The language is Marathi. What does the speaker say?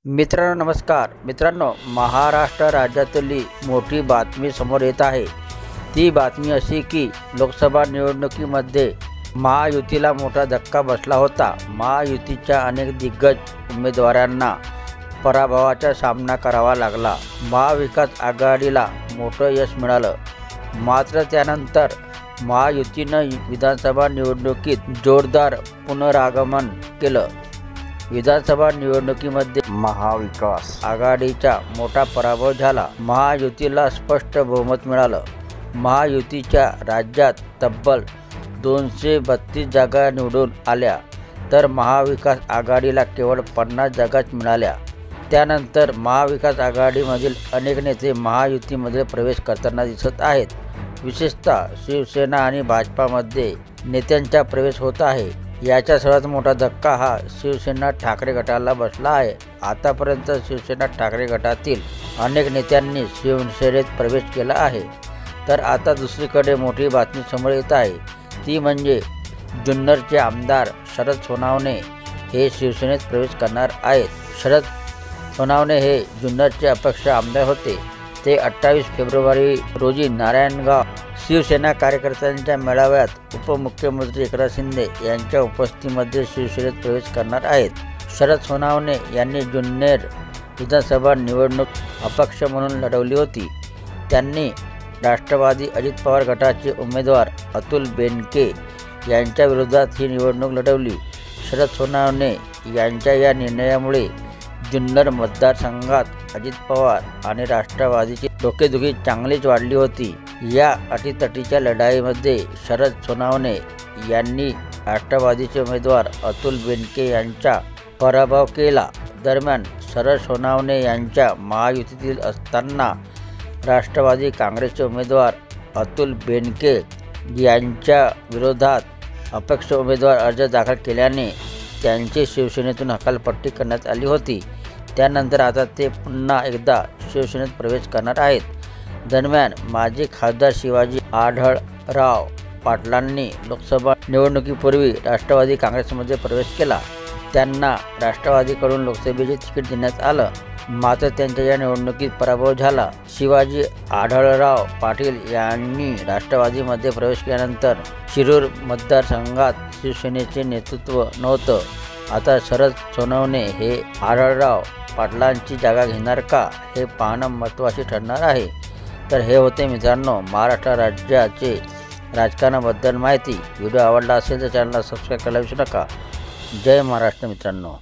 मित्रांनो नमस्कार मित्रांनो, महाराष्ट्र राज्यातली मोठी बातमी समोर येत आहे। ती बातमी अशी की लोकसभा निवडणुकीमध्ये महायुतीला मोठा धक्का बसला होता। महायुतीच्या अनेक दिग्गज उमेदवारांना पराभवाचा सामना करावा लागला। महाविकास आघाडीला मोठं यश मिळालं, मात्र त्यानंतर महायुतीनं विधानसभा निवडणुकीत जोरदार पुनरागमन केलं। विधानसभा निवडणुकीमध्ये महाविकास आघाडीचा मोठा पराभव झाला। महायुतीला स्पष्ट बहुमत मिळालं। महायुतीच्या राज्यात तब्बल 232 जागा निवडून आल्या, तर महाविकास आघाडीला केवळ 50 जागाच मिळाल्या। त्यानंतर महाविकास आघाडीमधील अनेक नेते महायुतीमध्ये प्रवेश करताना दिसत आहेत। विशेषतः शिवसेना आणि भाजपामध्ये नेत्यांचा प्रवेश होत आहे। याचा सर्वात मोठा धक्का हा शिवसेना ठाकरे गटाला बसला आहे। आतापर्यंत शिवसेना ठाकरे गटातील अनेक नेत्यांनी शिवसेनेत प्रवेश केला आहे, तर आता दुसरीकडे मोठी बातमी समोर येत आहे। ती म्हणजे जुन्नरचे आमदार शरद सोनावणे हे शिवसेनेत प्रवेश करणार आहेत। शरद सोनावणे हे जुन्नरचे अपक्ष आमदार होते। ते 28 फेब्रुवारी रोजी नारायणगाव शिवसेना कार्यकर्त्यांच्या मेळाव्यात उपमुख्यमंत्री एकनाथ शिंदे यांच्या उपस्थितीमध्ये शिवसेनेत प्रवेश करणार आहेत। शरद सोनावणे यांनी जुन्नर विधानसभा निवडणूक अपक्ष म्हणून लढवली होती। त्यांनी राष्ट्रवादी अजित पवार गटाचे उमेदवार अतुल बेनके यांच्या विरोधात ही निवडणूक लढवली। शरद सोनावणे यांच्या या निर्णयामुळे जुन्नर मतदारसंघात अजित पवार आणि राष्ट्रवादीची डोकेदुखी चांगलीच वाढली होती। या अटीतटीच्या लढाईमध्ये शरद सोनावणे यांनी राष्ट्रवादीचे उमेदवार अतुल बेनके यांचा पराभव केला। दरम्यान शरद सोनावणे यांच्या महायुतीतील असताना राष्ट्रवादी काँग्रेसचे उमेदवार अतुल बेनके यांच्या विरोधात अपक्ष उमेदवार अर्ज दाखल केल्याने त्यांची शिवसेनेतून हकालपट्टी करण्यात आली होती। त्यानंतर आता ते पुन्हा एकदा शिवसेनेत प्रवेश करणार आहेत। दरम्यान माजी खासदार शिवाजी आढळराव पाटलांनी लोकसभा निवडणुकीपूर्वी राष्ट्रवादी काँग्रेसमध्ये प्रवेश केला। त्यांना राष्ट्रवादीकडून लोकसभेचे तिकीट देण्यात आलं, मात्र त्यांच्या या निवडणुकीत पराभव झाला। शिवाजी आढळराव पाटील यांनी राष्ट्रवादीमध्ये प्रवेश केल्यानंतर शिरूर मतदारसंघात शिवसेनेचे नेतृत्व नव्हतं। आता शरद सोनवणे हे आढळराव पाटलांची जागा घेणार का, हे पाहणं महत्त्वाचे ठरणार आहे। तर हे होते मित्रांनो महाराष्ट्र राज्याचे राजकारणाबद्दल माहिती। व्हिडिओ आवडला असेल तर चॅनलला सबस्क्राईब करायला विसरू नका। जय महाराष्ट्र मित्रांनो।